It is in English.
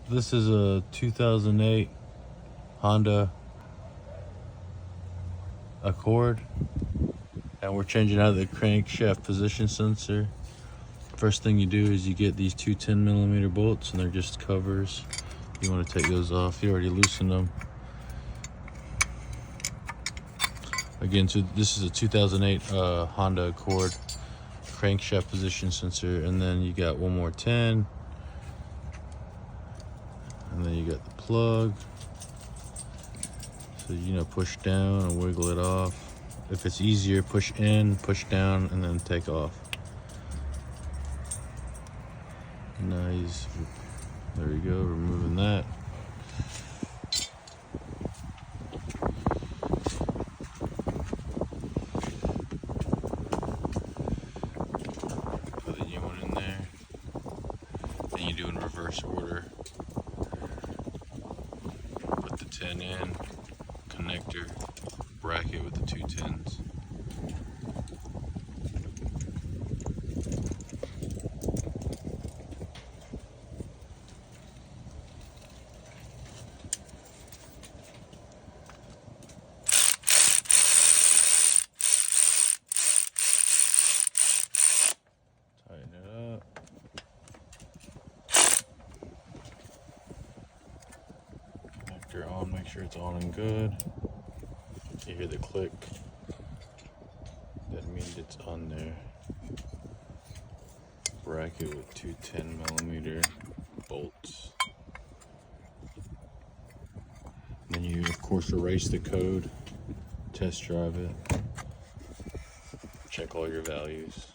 This is a 2008 Honda Accord, and we're changing out the crankshaft position sensor. First thing you do is you get these two 10mm bolts, and they're just covers. You want to take those off. You already loosened them. Again, so this is a 2008 Honda Accord crankshaft position sensor, and then you got one more 10, and then you got the plug. So push down and wiggle it off. If it's easier, push in, push down, and then take off. Nice. There we go, removing that. Put the new one in there. Then you do in reverse order. Put the 10 in, connector, bracket with the two 10s. Tighten it up. Connector on, make sure it's on and good. You hear the click. That means it's on there. Bracket with two 10mm bolts. Then you of course erase the code, test drive it, check all your values.